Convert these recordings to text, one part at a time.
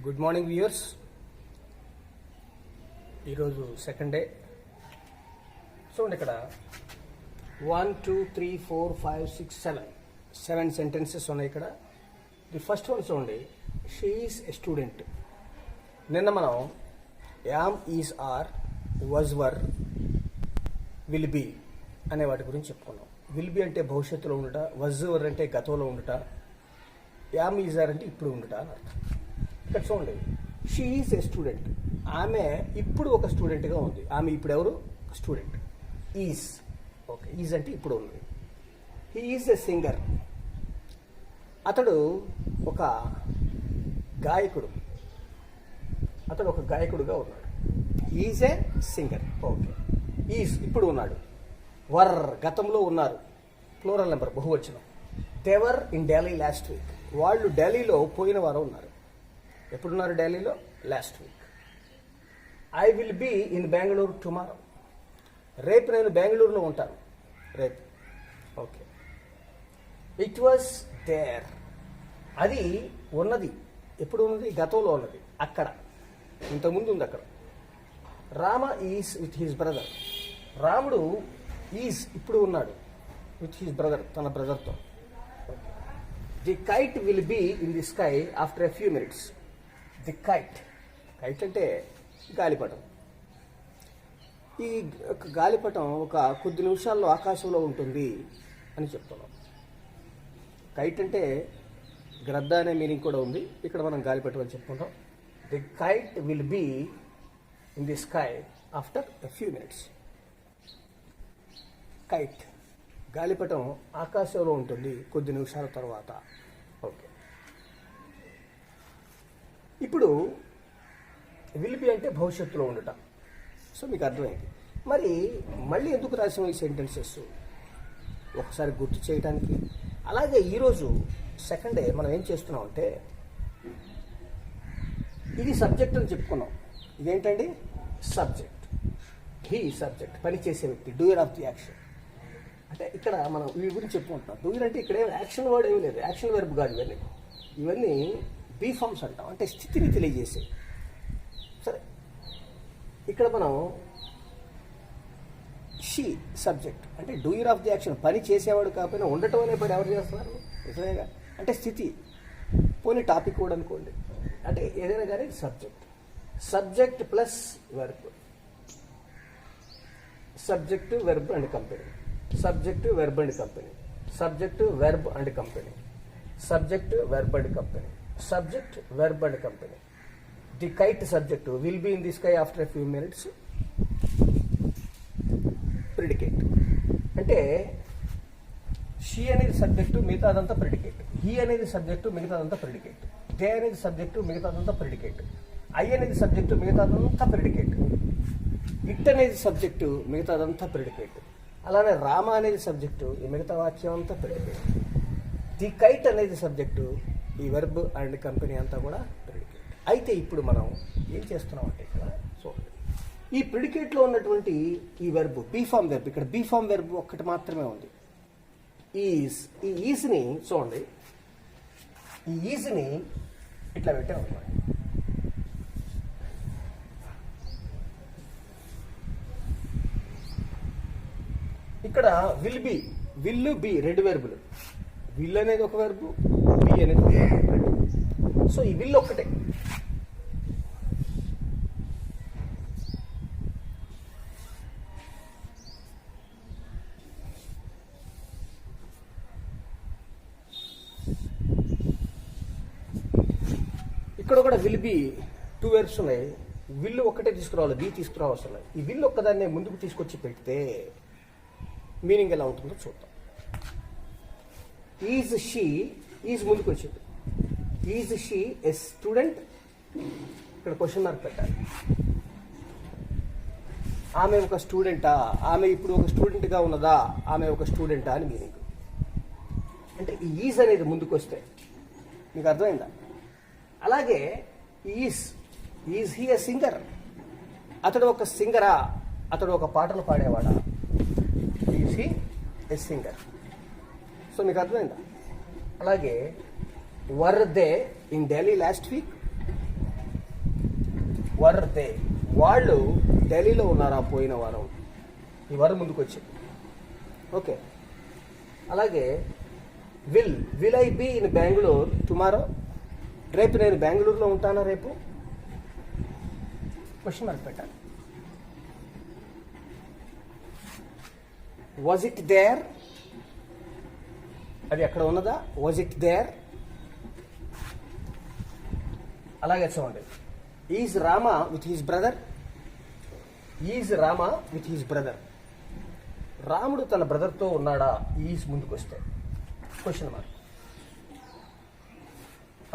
Good morning viewers. ఈరోజు second day. చూడండి, ఇక్కడ 1 2 3 4 5 6 7 సెంటెన్సెస్ ఉన్నాయి. ఇక్కడ ది ఫస్ట్ వన్ చూడండి, షీ ఈజ్ ఎ స్టూడెంట్. నిన్న మనం am, is, are, was, were, will be అనే వాటి గురించి చెప్పుకున్నాం. విల్ బీ అంటే భవిష్యత్తులో ఉండుట, వాజ్, వర్ అంటే గతంలో ఉండుట, యామ్, ఈజ్, ఆర్ అంటే ఇప్పుడు ఉండుట అని అర్థం. ఇక్కడ చూడండి, షీ ఈజ్ ఏ స్టూడెంట్. ఆమె ఇప్పుడు ఒక స్టూడెంట్గా ఉంది. ఆమె ఇప్పుడు ఎవరు? స్టూడెంట్. ఈజ్, ఓకే, ఈజ్ అంటే ఇప్పుడు ఉంది. He is a singer. అతడు ఒక గాయకుడు. అతడు ఒక గాయకుడుగా ఉన్నాడు. Is a singer, okay. Is ఇప్పుడు ఉన్నాడు. వర్ గతంలో ఉన్నారు, ప్లూరల్ నెంబర్, బహువచనం. They were in Delhi last week. వాళ్ళు ఢిల్లీలో పోయిన వారు ఉన్నారు. ఎప్పుడున్నారు ఢిల్లీలో? Last week. I will be in Bengaluru tomorrow. రేపు నేను బెంగళూరులో ఉంటాను. రేపు, ఓకే. It was there. అది ఉన్నది. ఎప్పుడు ఉన్నది? గతంలో ఉన్నది. అక్కడ, ఇంతకుముందు ఉంది అక్కడ. Rama is with his brother. రాముడు ఈజ్ ఇప్పుడు ఉన్నాడు విత్ హిజ్ బ్రదర్, తన బ్రదర్తో. The kite will be in the sky after a few minutes. The kite, kite అంటే గాలిపటం. ఈ గాలిపటం ఒక కొద్ది నిమిషాల్లో ఆకాశంలో ఉంటుంది అని చెప్తున్నాం. కైట్ అంటే గ్రద్ద అనే మీనింగ్ కూడా ఉంది. ఇక్కడ మనం గాలిపటం అని చెప్పుకుంటాం. The kite will be in the sky after a few minutes. Kite, గాలిపటం ఆకాశంలో ఉంటుంది కొద్ది నిమిషాల తర్వాత. ఓకే. ఇప్పుడు విల్ బి అంటే భవిష్యత్తులో ఉండటం. సో మీకు అర్థమైంది. మరి మళ్ళీ ఎందుకు రాసాం ఈ సెంటెన్సెస్? ఒకసారి గుర్తు చేయడానికి. అలాగే ఈరోజు సెకండ్ డే మనం ఏం చేస్తున్నాం అంటే, ఇది సబ్జెక్ట్ అని చెప్పుకున్నాం. ఇదేంటండి? సబ్జెక్ట్. హీ సబ్జెక్ట్, పని చేసే వ్యక్తి, డూయర్ ఆఫ్ ది యాక్షన్. అంటే ఇక్కడ మనం వీటి గురించి చెప్పుకుంటున్నాం. డూయర్ అంటే ఇక్కడ యాక్షన్ వర్డ్ ఏమీ లేదు, యాక్షన్ వెర్బ్ కాదు. ఇవన్నీ బీ ఫార్మ్స్ అంటాం, అంటే స్థితిని తెలియజేసే. సరే, ఇక్కడ మనం షీ సబ్జెక్ట్, అంటే డూయర్ ఆఫ్ ది యాక్షన్, పని చేసేవాడు కాకపోయినా ఉండటం అనే పని ఎవరు చేస్తున్నారు? నిజమేగా, అంటే స్థితి. పోనీ టాపిక్ కూడా అనుకోండి, అంటే ఏదైనా కానీ subject. Subject plus verb, subject, verb and company. Subject, verb and company. Subject, verb and company. Subject, verb and company. Subject, verb and company. The kite subject will be in the sky after a few minutes. Predicate అంటే she అనేది subject, మిగతాదంతా predicate. He అనేది subject, మిగతాదంతా predicate. They అనేది subject, మిగతాదంతా predicate. I అనేది subject, మిగతాదంతా predicate. It అనేది సబ్జెక్టు, మిగతాదంతా ప్రిడికేట్. అలానే రామ అనేది సబ్జెక్టు, ఈ మిగతా వాక్యం అంతా ప్రిడికేట్. ది కైట్ అనేది సబ్జెక్టు, ఈ వెర్బ్ అండ్ కంపెనీ అంతా కూడా ప్రిడికేట్. అయితే ఇప్పుడు మనం ఏం చేస్తున్నాం అంటే, ఇక్కడ చూడండి, ఈ ప్రిడికేట్లో ఉన్నటువంటి ఈ వెర్బ్ బీ ఫామ్ వెర్బ్, ఇక్కడ బీ ఫామ్ వెర్బ్ ఒక్కటి మాత్రమే ఉంది, ఈజ్. ఈ ఈజ్ని చూడండి, ఈ ఈజ్ని ఇట్లా పెట్టాం అన్నమాట. ఇక్కడ విల్ బి, విల్ బి రెండు వెర్బులు. విల్ అనేది ఒక వెర్బు, బి అనేది ఒక వెర్బు. సో ఈ విల్ ఒక్కటే. ఇక్కడ కూడా విల్ బి టూ వెర్బ్స్ ఉన్నాయి. విల్ ఒక్కటే తీసుకురావాలి, బి తీసుకురావాల్సిన. ఈ విల్ ఒక్కదాన్ని ముందుకు తీసుకొచ్చి పెడితే మీనింగ్ ఎలా ఉంటుందో చూద్దాం. ఈజ్ షీ, ఈజ్ ముందుకు వచ్చింది. Is she a student? ఇక్కడ క్వశ్చన్ మార్క్ పెట్టాలి. ఆమె ఒక స్టూడెంటా? ఆమె ఇప్పుడు ఒక స్టూడెంట్గా ఉన్నదా? ఆమె ఒక స్టూడెంటా అని మీనింగ్. అంటే ఈ ఈజ్ అనేది ముందుకు వస్తే మీకు అర్థమైందా? అలాగే ఈజ్ హీ ఎ సింగర్? అతడు ఒక సింగరా? అతడు ఒక పాటలు పాడేవాడా? Is he a singer? So మీకు అర్థమైందా? అలాగే were they in Delhi last week? Were they, వాళ్ళు ఢిల్లీలో ఉన్నారా పోయిన వారం, ఈ వర్ ముందుకు వచ్చింది. ఓకే, అలాగే will I be in Bengaluru tomorrow, రేపు నేను బెంగళూరులో ఉంటానా రేపు, క్వశ్చన్ మార్క్ పెట్టాలి. వాజ్ ఇట్ దేర్, అది అక్కడ ఉన్నదా, వాజ్ ఇట్ దేర్. అలాగే చూడండి, is Rama with his brother, is Rama with his brother, రాముడు తన బ్రదర్తో ఉన్నాడా, ఈజ్ ముందుకు వస్తే క్వశ్చన్ మార్క్.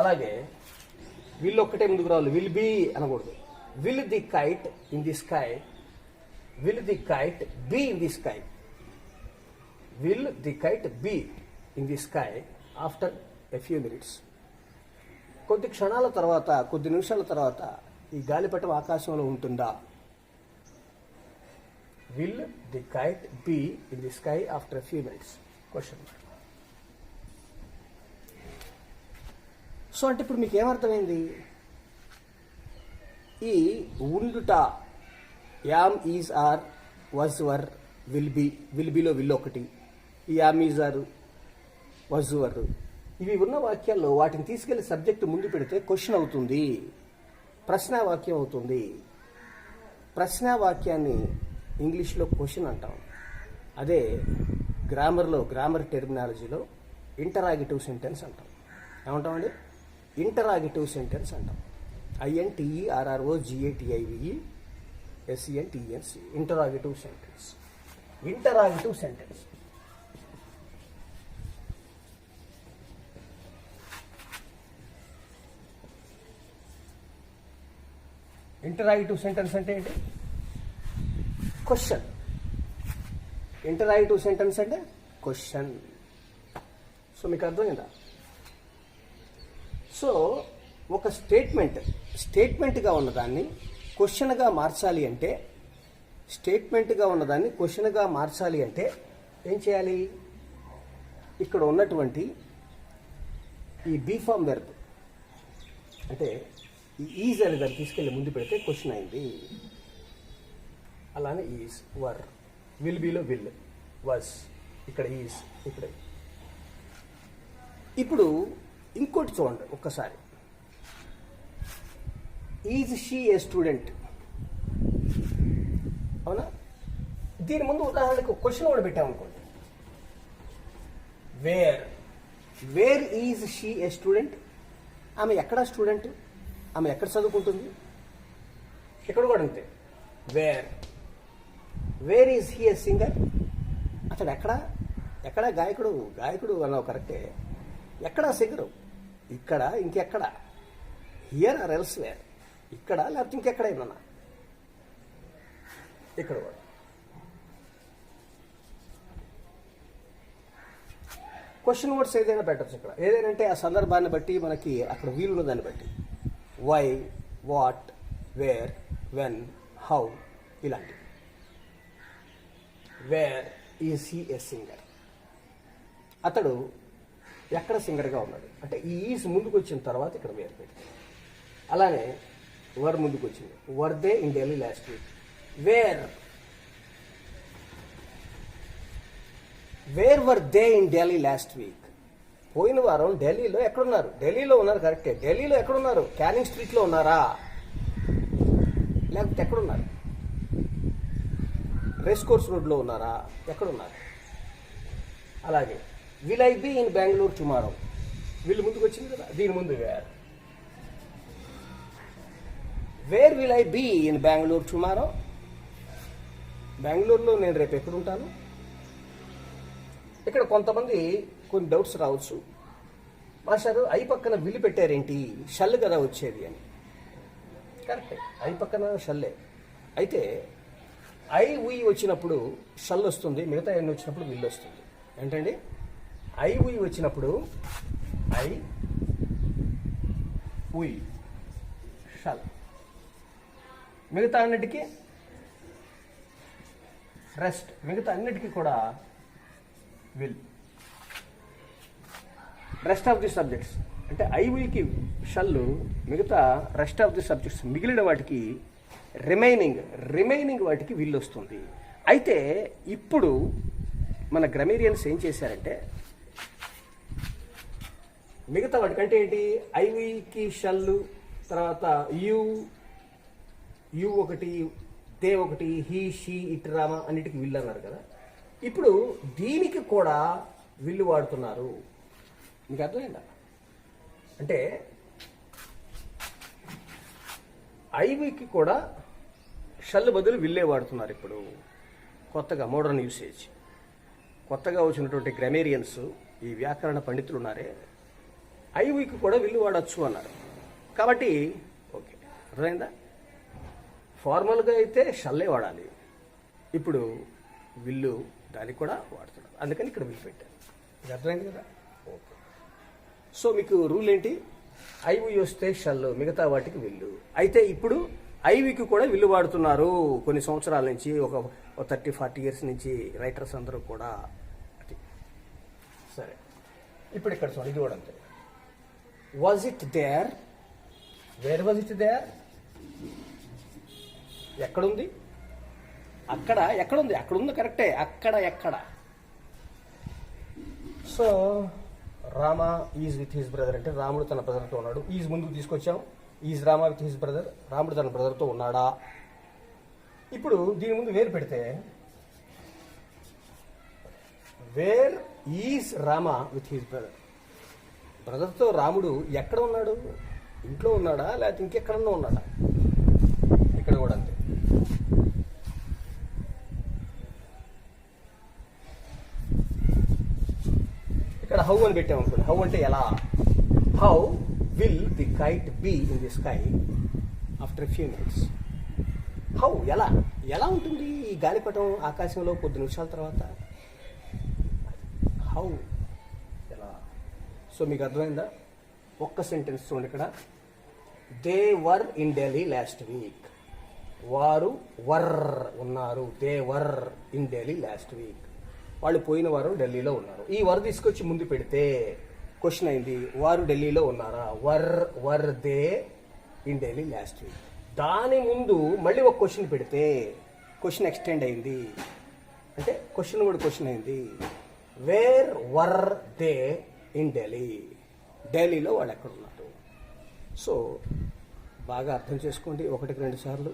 అలాగే విల్ ఒక్కటే ముందుకు రావాలి, విల్ బీ అనకూడదు. Will the kite in the sky, will the kite be in the sky, will the kite be in the sky after a few minutes. కొద్ది క్షణాల తర్వాత, కొద్ది నిమిషాల తర్వాత ఈ గాలిపటం ఆకాశంలో ఉంటుందా. Will the kite be in the sky after a few minutes question mark. So అంటే ఇప్పుడు మీకు ఏమర్థమైంది, ఈ ఉండుట, am is are was were will be, will బీలో విల్ ఒకటి, ఈ am is are was were, ఇవి ఉన్న వాక్యాల్లో వాటిని తీసుకెళ్లి సబ్జెక్టు ముందు పెడితే క్వశ్చన్ అవుతుంది, ప్రశ్నావాక్యం అవుతుంది. ప్రశ్నావాక్యాన్ని ఇంగ్లీష్లో క్వశ్చన్ అంటాం. అదే గ్రామర్లో, గ్రామర్ టెర్మినాలజీలో ఇంటరాగేటివ్ సెంటెన్స్ అంటాం. ఏమంటామండి, ఇంటరాగేటివ్ సెంటెన్స్ అంటాం. INTERROGATIVE interrogative sentence, interrogative sentence. Interrogative sentence అంటే ఏంటి, క్వశ్చన్. ఇంటరాగేటివ్ సెంటెన్స్ అంటే క్వశ్చన్. సో మీకు అర్థమైందా. సో ఒక స్టేట్మెంట్గా ఉన్నదాన్ని క్వశ్చన్గా మార్చాలి అంటే, స్టేట్మెంట్గా ఉన్నదాన్ని క్వశ్చన్గా మార్చాలి అంటే ఏం చేయాలి, ఇక్కడ ఉన్నటువంటి ఈ బీ ఫామ్ వెర్బ్ అంటే ఈ ఈజ్ అనే దాన్ని తీసుకెళ్ళి ముందు పెడితే క్వశ్చన్ అయింది. అలానే ఈజ్, వర్, విల్ బీలో విల్, వాజ్, ఇక్కడ ఈజ్, ఇక్కడ. ఇప్పుడు ఇంకోటి చూడండి ఒక్కసారి, ఈజ్ షీ ఏ స్టూడెంట్, అవునా. దీని ముందు ఉదాహరణకు క్వశ్చన్ కూడా పెట్టామనుకోండి, where is she A student, ఆమె ఎక్కడ స్టూడెంట్, ఆమె ఎక్కడ చదువుకుంటుంది, ఇక్కడ కూడా అంతే. Wear is he a singer, అతడు ఎక్కడ గాయకుడు అన్నావు కరెక్టే, ఎక్కడ సింగరు, ఇక్కడ, ఇంకెక్కడ, హియర్ ఆర్ ఎల్స్ వేర్, ఇక్కడ లేకపోతే ఇంకెక్కడైనా, ఇక్కడ కూడా. క్వశ్చన్ వర్డ్స్ ఏదైనా పెట్టచ్చు ఇక్కడ, ఏదైనా అంటే ఆ సందర్భాన్ని బట్టి, మనకి అక్కడ వీలున్న దాన్ని బట్టి. Why, what, where, when, how, ఇలాంటివి. Where is he a singer, అతడు ఎక్కడ సింగర్గా ఉన్నాడు అంటే ఈ ఈజ్ ముందుకు వచ్చిన తర్వాత ఇక్కడ వేర్ పెట్టి. అలానే వర్ ముందుకు వచ్చింది, వర్ they in Delhi last week, where were they in Delhi last week, పోయిన వారం ఢిల్లీలో ఎక్కడున్నారు, ఢిల్లీలో ఉన్నారు కరెక్టే, ఢిల్లీలో ఎక్కడున్నారు, క్యానింగ్ స్ట్రీట్లో ఉన్నారా, లేకపోతే ఎక్కడున్నారు, రేస్ కోర్స్ రోడ్లో ఉన్నారా, ఎక్కడున్నారు. అలాగే will I be in Bengaluru tomorrow, వీళ్ళు ముందుకు వచ్చింది కదా, దీని ముందు where will I be in Bengaluru tomorrow, బెంగళూరులో నేను రేపు ఎక్కడుంటాను. ఇక్కడ కొంతమంది కొన్ని డౌట్స్ రావచ్చు, మాస్టారు ఐ పక్కన విల్లు పెట్టారేంటి, షల్ కదా వచ్చేది అని. కరెక్టే, ఐ పక్కన షల్లే. అయితే ఐ ఉయ్ వచ్చినప్పుడు షల్ వస్తుంది, మిగతా ఎన్ని వచ్చినప్పుడు విల్లు వస్తుంది. ఏంటండి, ఐ ఉయ్ వచ్చినప్పుడు ఐ ఉయ్ షల్, మిగతా అన్నిటికీ రెస్ట్, మిగతా అన్నిటికీ కూడా will. Rest of the subjects అంటే ఐవికి షల్, మిగతా రెస్ట్ ఆఫ్ ది సబ్జెక్ట్స్ మిగిలిన వాటికి రిమైనింగ్ వాటికి విల్ వస్తుంది. అయితే ఇప్పుడు మన గ్రామేరియన్స్ ఏం చేశారంటే మిగతా వాటికంటే ఏంటి, ఐవికి షల్లు, తర్వాత యు ఒకటి, దే ఒకటి, హీ షీ ఇట్ రామ అన్నిటికీ విల్లు అన్నారు కదా. ఇప్పుడు దీనికి కూడా విల్లు వాడుతున్నారు. మీకు అర్థమైందా? అంటే ఐవికి కూడా షల్ బదులు విల్లే వాడుతున్నారు. ఇప్పుడు కొత్తగా మోడర్న్ యూసేజ్, కొత్తగా వచ్చినటువంటి గ్రామేరియన్స్, ఈ వ్యాకరణ పండితులు ఉన్నారే, ఐవికి కూడా విల్లు వాడచ్చు అన్నారు. కాబట్టి ఓకే, అర్థమైందా? ఫార్మల్గా అయితే షల్లే వాడాలి, ఇప్పుడు విల్లు దానికి కూడా వాడుతున్నారు. అందుకని ఇక్కడ విల్లు పెట్టారు. ఇది అర్థమైంది కదా? ఓకే. సో మీకు రూల్ ఏంటి, ఐవి వస్తే షల్లు, మిగతా వాటికి విల్లు. అయితే ఇప్పుడు ఐవికి కూడా విల్లు వాడుతున్నారు కొన్ని సంవత్సరాల నుంచి, ఒక 30-40 ఇయర్స్ నుంచి రైటర్స్ అందరూ కూడా. అది సరే. ఇప్పుడు ఇక్కడ చూడండి, ఇది కూడా అంతే. Was it there, where was it there, ఎక్కడుంది, అక్కడ, ఎక్కడుంది, అక్కడుంది కరెక్టే, అక్కడ ఎక్కడ. So Rama is with his brother అంటే రాముడు తన బ్రదర్తో ఉన్నాడు. ఈజ్ ముందుకు తీసుకొచ్చాం, is Rama with his brother, రాముడు తన బ్రదర్తో ఉన్నాడా. ఇప్పుడు దీని ముందు వేరు పెడితే where is Rama with his brother, బ్రదర్తో రాముడు ఎక్కడ ఉన్నాడు, ఇంట్లో ఉన్నాడా లేకపోతే ఇంకెక్కడన్నా ఉన్నాడా. ఇక్కడ కూడా అంతే. ఇక్కడ హౌ అని పెట్టాం అనుకోండి. హౌ అంటే ఎలా, how will the kite be in the sky after few minutes. How ఎలా, ఎలా ఉంటుంది ఈ గాలిపటం ఆకాశంలో కొద్ది నిమిషాల తర్వాత, హౌ ఎలా. సో మీకు అర్థమైందా? ఒక్క సెంటెన్స్ చూడండి ఇక్కడ. They were in Delhi last week, వారు ఉన్నారు, they were in Delhi last week, వాళ్ళు పోయిన వారం ఢిల్లీలో ఉన్నారు. ఈ వర్ తీసుకొచ్చి ముందు పెడితే క్వశ్చన్ అయింది, వారు ఢిల్లీలో ఉన్నారా, వర్ they in Delhi last week. దాని ముందు మళ్ళీ ఒక క్వశ్చన్ పెడితే క్వశ్చన్ ఎక్స్టెండ్ అయింది, అంటే క్వశ్చన్ కూడా క్వశ్చన్ అయింది. Where were they in Delhi, ఢిల్లీలో వాళ్ళు ఎక్కడ ఉన్నారు. సో బాగా అర్థం చేసుకోండి, 1-2 సార్లు.